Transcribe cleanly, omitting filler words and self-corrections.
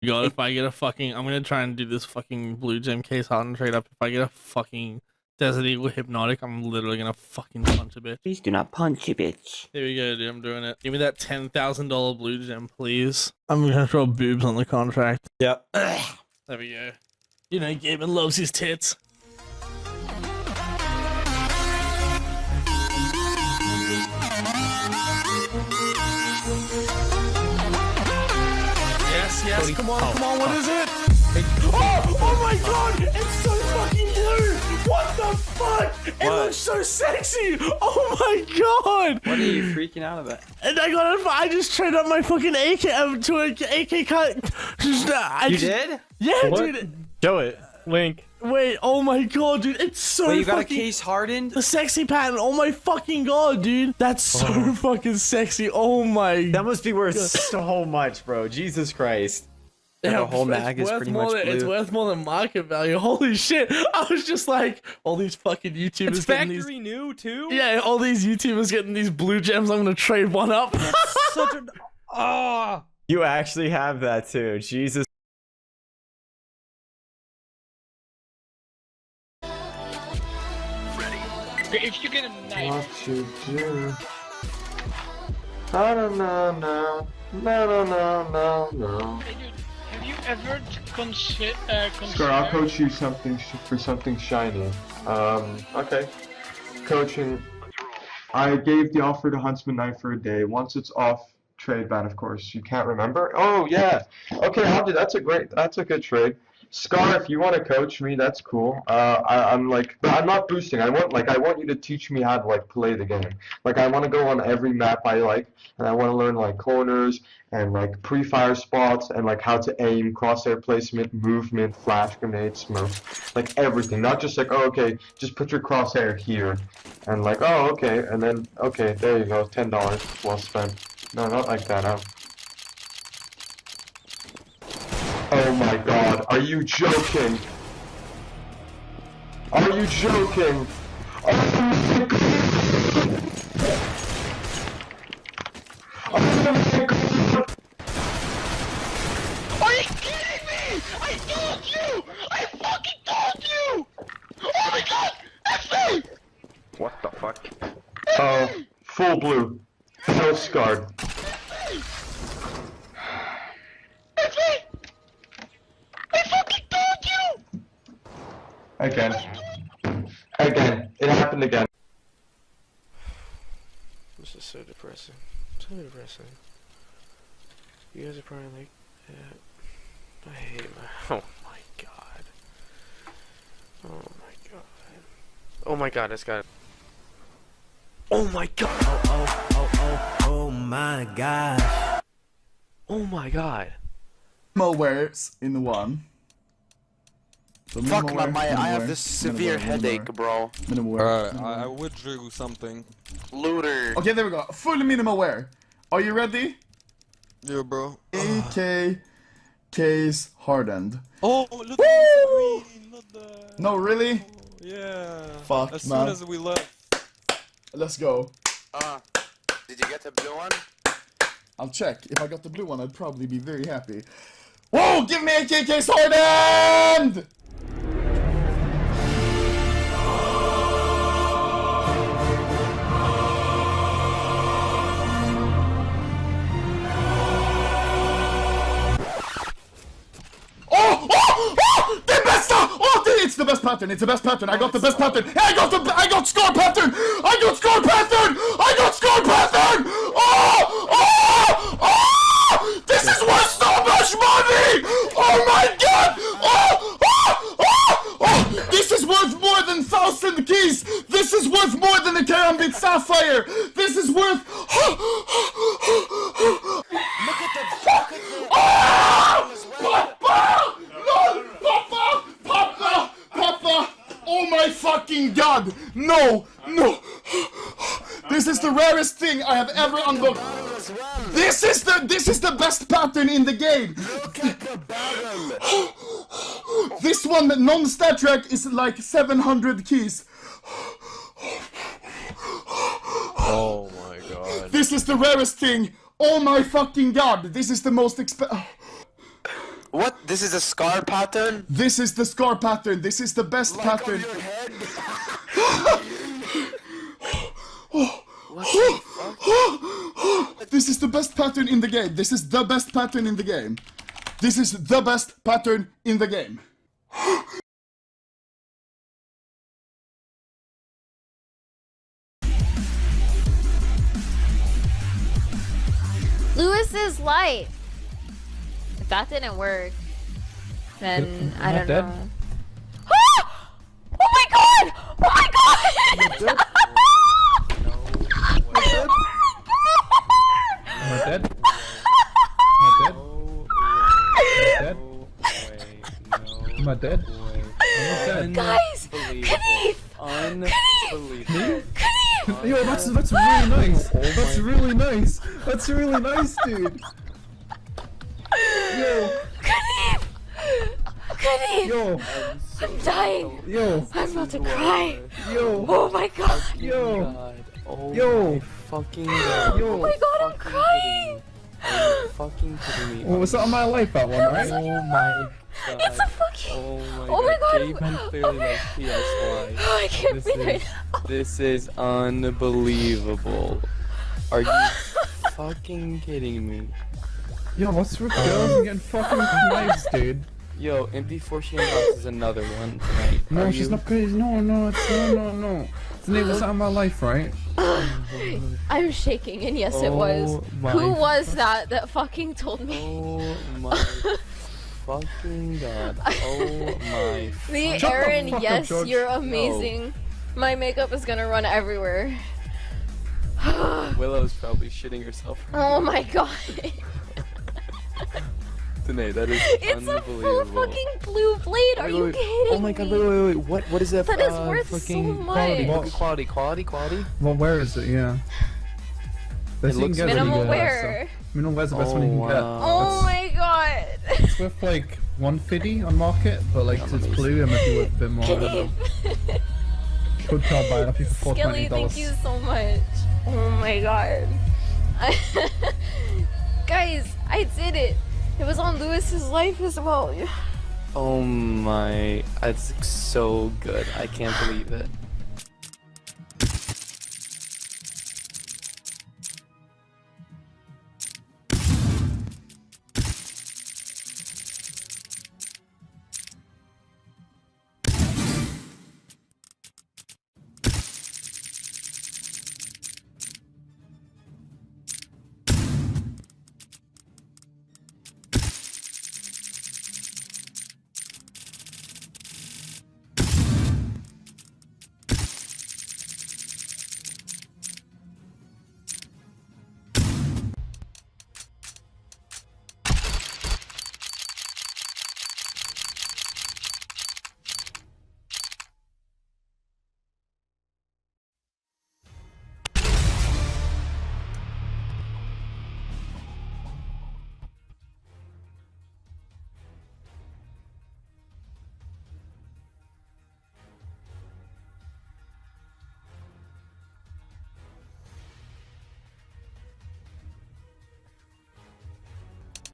God, if I get a fucking, I'm gonna try and do this fucking blue gem case hardened trade up. If I get a fucking Desert Eagle Hypnotic, I'm literally gonna fucking punch a bitch. Please do not punch a bitch. Here we go, dude. I'm doing it. Give me that $10,000 blue gem, please. I'm gonna throw boobs on the contract. Yep. There we go. You know, Gaben loves his tits. Yes, come on, what is it? Oh my god, it's so fucking blue! What the fuck? It looks so sexy! Oh my god! What are you freaking out about? And I just traded up my fucking AK to an AK cut. You did? Yeah, What? dude. Show it. Link. Wait, oh my god, dude, it's so Wait, you got a fucking... case hardened? The sexy pattern, oh my fucking god, dude. That's so fucking sexy, oh my... That must be worth so much, bro. Jesus Christ. The whole mag is pretty much blue. It's worth more than market value. Holy shit. I was just like, all these fucking YouTubers It's getting factory these... new too? Yeah, all these YouTubers getting these blue gems. I'm gonna trade one up. That's such a... Ah! You actually have that too. Jesus. If you get a knife, What you do? I don't know, no. No. hey dude, have you ever considered? Scar, I'll coach you something for something shiny. Okay. Coaching. I gave the offer to Huntsman Knife for a day. Once it's off trade ban, of course. You can't remember? Oh yeah. Okay, I'll do. That's a good trade. Scar, if you want to coach me, that's cool. I'm like, but I'm not boosting. I want you to teach me how to like play the game. Like, I want to go on every map I like, and I want to learn like corners and like pre-fire spots and like how to aim, crosshair placement, movement, flash grenade, smoke, like everything. Not just like, oh, okay, just put your crosshair here, and like, oh, okay, and then okay, there you go, $10 well spent. No, not like that. Oh my god, are you joking? Are you joking? Oh my god! Oh my god! are you kidding me? I told you! I fucking told you! Oh my god! FA! What the fuck? Oh, full blue. No scarred. Again. It happened again. This is so depressing. So depressing. You guys are probably like, yeah. I hate my... Oh my god. Oh my god. Oh my god, it's got... Oh my god! Oh my gosh. Oh my god. Malwares in one. So Fuck my, I have minimalware, this severe headache, bro. Minimalware. I withdrew something. Looter. Okay, there we go. Full minimalware. Are you ready? Yeah, bro. AK case hardened. Oh, look Woo! at the green, not the... No, really? Yeah. Fuck, as man. soon as we left. Let's go. Did you get the blue one? I'll check. If I got the blue one, I'd probably be very happy. Whoa! Give me AK case hardened! It's the best pattern. It's the best pattern. I got the best pattern. I got score pattern. I got score pattern. I got score pattern. Oh! This is worth so much money. Oh my god. Oh! This is worth more than 1,000 keys. This is worth more than a Karambit Sapphire. This is worth. Look at the. Papa! No! Papa! Oh my fucking god! No! This is the rarest thing I have ever unlocked. This is the best pattern in the game. Look at the bottom. This one, non-stat track, is like 700 keys. Oh my god. This is the rarest thing. Oh my fucking god! This is the most What? This is a scar pattern? This is the scar pattern. This is the best pattern. Your head? This is the best pattern in the game. This is the best pattern in the game. This is the best pattern in the game. Lewis's life. If that didn't work, then I don't know. Ah! Oh my god! Oh my god! Am I dead? Am I dead? Guys! Knief! Unbelievable. Yo, that's really nice. That's really nice. That's really nice, dude. Yo. Knief! Yo. I'm dying. Yo. I'm about to cry. Yo. Oh my god. Yo. Oh Yo. my fucking god. Yo. Oh my god, I'm crying. Are you fucking kidding me? Well, was that on my life, that one, right? Oh my god. It's a fucking. Oh my god. Gabe and clearly like PSY. I can't breathe right now. This is unbelievable. Are you fucking kidding me? Yo, what's with girls and getting fucking knives, dude? Yo, MP4 Box is another one tonight. No, Are she's you- not crazy. No, it's no. Today was that on my life, right? I'm shaking, and yes, it was. Oh my Who was that fucking told me? Oh my fucking god. Oh my. Me, Shut the Aaron, fuck up, yes, George. you're amazing. My makeup is gonna run everywhere. Willow's probably shitting herself. Oh my god. Tonight, that is It's a unbelievable. full fucking blue blade. Are you kidding Oh my god, me? wait. What is that? That is worth so fucking much. Quality. Well, where is it? Yeah. Best you can looks get is Minimal you can get that wear. stuff. Minimal wear's the best one you can get. Oh my god. It's worth like 150 on market, but like it's blue, it might be worth a bit more. I don't know. Could try buy it off you for Skilly, thank you $420. so much. Oh my god. Guys, I did it. It was on Lewis's life as well. Oh my, that's so good. I can't believe it.